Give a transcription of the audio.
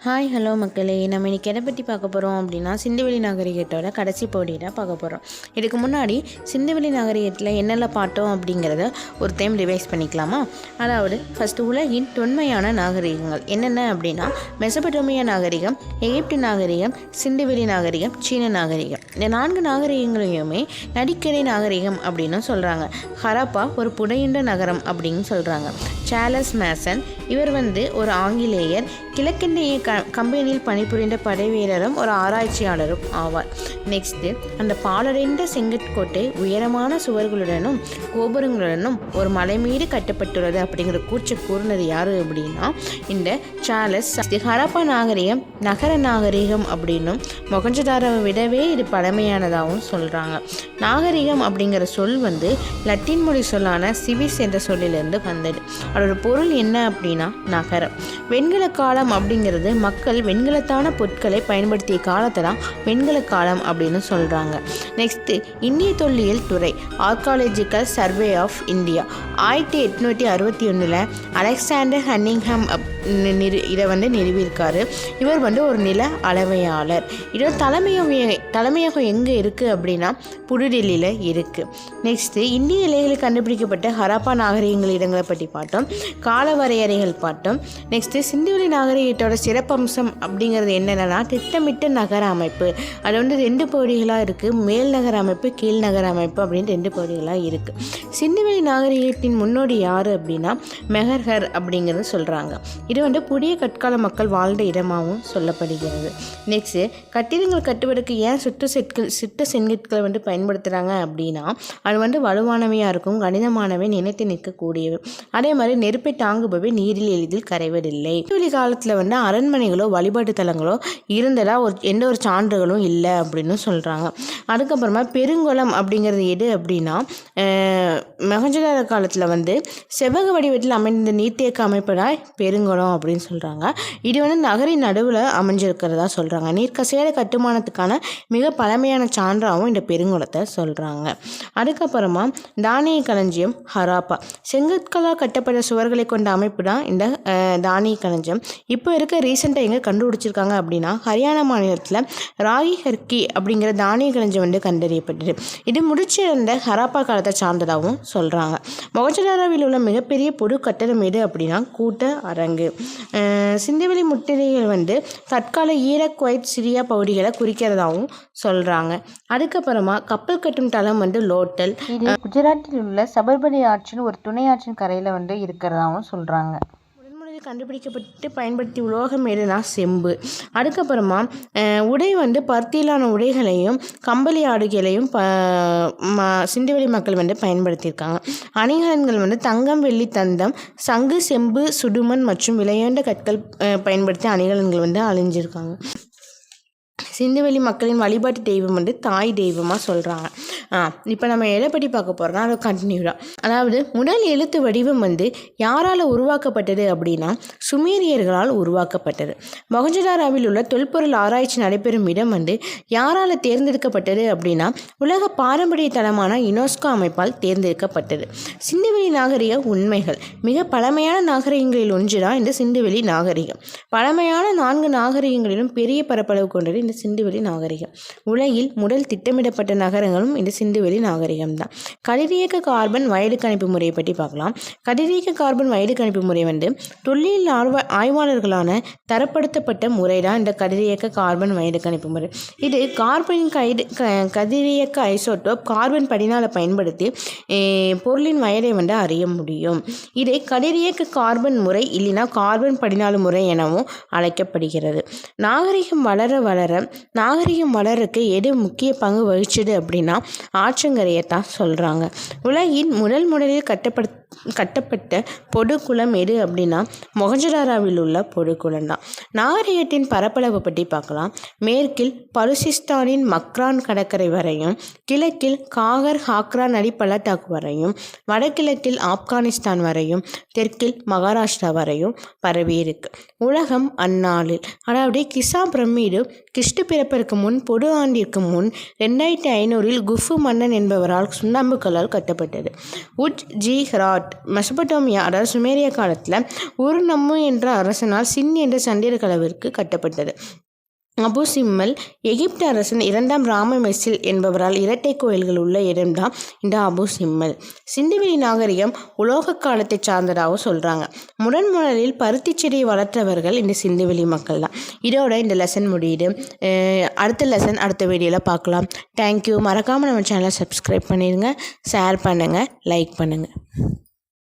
Hi hello மக்களே, நம்ம இன்றைக்கி எதை பற்றி பார்க்க போகிறோம் அப்படின்னா சிந்துவெளி நாகரிகத்தோட கடைசி பகுதியை பார்க்க போகிறோம். இதுக்கு முன்னாடி சிந்துவெளி நாகரிகத்தில் என்னெல்லாம் பார்த்தோம் அப்படிங்கிறத ஒரு டைம் ரிவைஸ் பண்ணிக்கலாமா? அதாவது ஃபஸ்ட்டு உலகின் தொன்மையான நாகரிகங்கள் என்னென்ன அப்படின்னா மெசபடோமியா நாகரிகம், எகிப்து நாகரிகம், சிந்துவெளி நாகரிகம், சீன நாகரிகம். இந்த 4 நாகரிகங்களையுமே நதிக்கரை நாகரிகம் அப்படின்னு சொல்கிறாங்க. ஹரப்பா ஒரு புடையுண்ட நகரம் அப்படின்னு சொல்கிறாங்க. சார்லஸ் மேசன் இவர் ஒரு ஆங்கிலேயர், கிழக்கிந்திய கம்பெனியில் பணிபுரிந்த படைவீரரும் ஒரு ஆராய்ச்சியாளரும் ஆவார். நெக்ஸ்ட்டு அந்த பாலடைந்த செங்கற்கோட்டை உயரமான சுவர்களுடனும் கோபுரங்களுடனும் ஒரு மலை மீது கட்டப்பட்டுள்ளது அப்படிங்கிற கூற்று கூறினது யார் அப்படின்னா இந்த சார்லஸ். ஹரப்பா நாகரிகம் நகர நாகரிகம் அப்படின்னும் மொகஞ்சதாரோவை விடவே இது பழமையானதாகவும் சொல்கிறாங்க. நாகரிகம் அப்படிங்கிற சொல் லத்தீன் மொழி சொல்லான சிவிஸ் என்ற சொல்லிலிருந்து வந்தது. அதோட பொருள் என்ன அப்படின்னா நகரம். வெண்கல காலம் அப்படிங்கிறது மக்கள் வெண்கலத்தான பொருட்களை பயன்படுத்திய காலத்தை தான் வெண்கல காலம் அப்படின்னு சொல்கிறாங்க. நெக்ஸ்ட்டு இந்திய தொல்லியல் துறை archaeological survey of India 1861 Alexander Cunningham இதை நிறுவியிருக்காரு. இவர் ஒரு நில அளவையாளர். இதோட தலைமையகம் எங்கே இருக்குது அப்படின்னா புதுடெல்லியில் இருக்குது. நெக்ஸ்ட்டு இந்திய இலைகளில் கண்டுபிடிக்கப்பட்ட ஹரப்பா நாகரிகங்கள் இடங்களை பற்றி பார்த்தோம். கால வரையறைகள் பார்த்தோம். நெக்ஸ்ட்டு சிந்துவெளி நாகரிகத்தோட சிறப்பம்சம் அப்படிங்கிறது என்னென்னா திட்டமிட்ட நகர அமைப்பு. அது 2 பகுதிகளாக இருக்குது. மேல் நகர அமைப்பு, கீழ் நகர அமைப்பு அப்படின்னு 2 பகுதிகளாக இருக்குது. சிந்துவெளி நாகரிகத்தின் முன்னோடி யார் அப்படின்னா மெஹர்ஹர் அப்படிங்கிறது சொல்கிறாங்க. இது புதிய கற்கால மக்கள் வாழ்ந்த இடமாகவும் சொல்லப்படுகிறது. நெக்ஸ்ட்டு கட்டிடங்கள் கட்டுவதற்கு ஏன் சுட்ட செங்கற்களை பயன்படுத்துகிறாங்க அப்படின்னா அது வலுவானவையாக இருக்கும், கணிதமானவை, நினைத்து நிற்கக்கூடியவை. அதே மாதிரி நெருப்பை தாங்குபவை, நீரில் எளிதில் கரைவதில்லை. சிந்துவெளி காலத்தில் அரண்மனைகளோ வழிபாட்டு தலங்களோ இருந்ததா எந்த ஒரு சான்றுகளும் இல்லை அப்படின்னு சொல்கிறாங்க. அதுக்கப்புறமா பெருங்குளம் அப்படிங்கிறது எது அப்படின்னா மொஹஞ்சதாரோ காலத்தில் செவ்வக வடிவத்தில் அமைந்த நீர்த்தேக்க அமைப்பதாய் பெருங்குளம் அப்படின்னு சொல்கிறாங்க. இது நகரின் நடுவில் அமைஞ்சிருக்கிறதா சொல்கிறாங்க. நீர்க்கசையாத கட்டுமானத்துக்கான மிக பழமையான சான்றாகவும் இந்த பெருங்குளத்தை சொல்கிறாங்க. அதுக்கப்புறமா தானிய களஞ்சியம் ஹரப்பா. செங்கற்களால் கட்டப்பட்ட சுவர்களை கொண்ட அமைப்பு தான் இந்த தானிய களஞ்சியம். இப்போ ரீசெண்டாக எங்கே கண்டுபிடிச்சிருக்காங்க அப்படின்னா ஹரியானா மாநிலத்தில் ராகி ஹர்கி அப்படிங்கிற தானிய களஞ்சியம் கண்டறியப்பட்டது. இது முடிச்சிருந்த ஹரப்பா காலத்தை சார்ந்ததாகவும் சொல்கிறாங்க. மொகஞ்சதாரோவில் உள்ள மிகப்பெரிய பொது கட்டடம் எது அப்படின்னா கூட்ட அரங்கு. சிந்துவெளி முத்திரைகள் தற்கால ஈராக், குவைத், சிரியா பகுதிகளை குறிக்கிறதாகவும் சொல்கிறாங்க. அதுக்கப்புறமா கப்பல் கட்டும் தளம் லோட்டல். இது குஜராத்தில் உள்ள சபர்மதி ஆற்றின் ஒரு துணை ஆற்றின் கரையில் இருக்கிறதாகவும் சொல்கிறாங்க. கண்டுபிடிக்கப்பட்டு பயன்படுத்தி உலோகம் எதுனா செம்பு. அதுக்கப்புறமா உடை பருத்தியிலான உடைகளையும் கம்பளி ஆடுகளையும் சிந்துவெளி மக்கள் பயன்படுத்தியிருக்காங்க. அணிகலன்கள் தங்கம், வெள்ளி, தந்தம், சங்கு, செம்பு, சுடுமண் மற்றும் விலையுயர்ந்த கற்கள் பயன்படுத்தி அணிகலன்கள் அழிஞ்சிருக்காங்க. சிந்துவெளி மக்களின் வழிபாட்டு தெய்வம் தாய் தெய்வமாக சொல்கிறாங்க. இப்போ நம்ம எதை பற்றி பார்க்க போகிறோம்னா அதை கண்டினியூடாக. அதாவது முதல் எழுத்து வடிவம் யாரால் உருவாக்கப்பட்டது அப்படின்னா சுமேரியர்களால் உருவாக்கப்பட்டது. மொஹஞ்சதாரோவில் உள்ள தொல்பொருள் ஆராய்ச்சி நடைபெறும் இடம் யாரால் தேர்ந்தெடுக்கப்பட்டது அப்படின்னா உலக பாரம்பரிய தலமான யுனெஸ்கோ அமைப்பால் தேர்ந்தெடுக்கப்பட்டது. சிந்துவெளி நாகரிக உண்மைகள். மிக பழமையான நாகரிகங்களில் ஒன்று தான் இந்த சிந்துவெளி நாகரிகம். பழமையான 4 நாகரிகங்களிலும் பெரிய பரப்பளவு கொண்டது இந்த சிந்துவெளி நாகரிகம். உலகில் முதல் திட்டமிடப்பட்ட நகரங்களும் இந்த சிந்துவெளி நாகரிகம் தான். கதிரியக்க கார்பன் வயது கணிப்பு முறையை பற்றி பார்க்கலாம். கதிரியக்க கார்பன் வயது கணிப்பு முறை தொல்லியல் ஆய்வாளர்களான தரப்படுத்தப்பட்ட முறை தான் இந்த கதிரியக்க கார்பன் வயது கணிப்பு முறை. இது கார்பனின் கதிரியக்க ஐசோட்டோப் கார்பன் 14 பயன்படுத்தி பொருளின் வயதை அறிய முடியும். இதை கதிரியக்க கார்பன் முறை இல்லைனா கார்பன் 14 முறை எனவும் அழைக்கப்படுகிறது. நாகரிகம் வளரக்கு எது முக்கிய பங்கு வகிச்சது அப்படின்னா ஆற்றங்கரையத்தான் சொல்கிறாங்க. உலகின் முதலில் கட்டப்பட்ட பொதுக்குளம் எது அப்படின்னா மொஹஞ்சதாரோவில் உள்ள பொதுக்குளம் தான். நாகரிகத்தின் பரப்பளவு பற்றி பார்க்கலாம். மேற்கில் பலுசிஸ்தானின் மக்ரான் கடற்கரை வரையும், கிழக்கில் காகர் ஹாக்ரா நதி பள்ளத்தாக்கு வரையும், வடகிழக்கில் ஆப்கானிஸ்தான் வரையும், தெற்கில் மகாராஷ்டிரா வரையும் பரவியிருக்கு. உலகம் அந்நாளில் அதாவது கிசா பிரமிடு கிறிஸ்து பிறப்பிற்கு முன் பொது ஆண்டிற்கு முன் 2500 குஃபு குஃபு மன்னன் என்பவரால் சுண்ணாம்பு கல்லால் கட்டப்பட்டது. உஜ் ஜி ஹராட் மெசபடோமியா அதாவது சுமேரிய காலத்தில் ஒரு நம்மு என்ற அரசனால் சின் என்ற சண்டியர் கலவிற்கு கட்டப்பட்டது. அபு சிம்மல் எகிப்து அரசன் 2ஆம் ராமமெசில் என்பவரால் இரட்டை கோயில்கள் உள்ள இடம்தான் இந்த அபு சிம்மல். சிந்துவெளி நாகரிகம் உலோக காலத்தை சார்ந்ததாகவும் சொல்கிறாங்க. முதலில் பருத்தி செடியை வளர்த்தவர்கள் இந்த சிந்துவெளி மக்கள் தான். இதோட இந்த லெசன் முடியுது. அடுத்த லெசன் அடுத்த வீடியோவில் பார்க்கலாம். தேங்க்யூ. மறக்காமல் நம்ம சேனலை சப்ஸ்கிரைப் பண்ணிடுங்க, ஷேர் பண்ணுங்கள், லைக் பண்ணுங்கள்.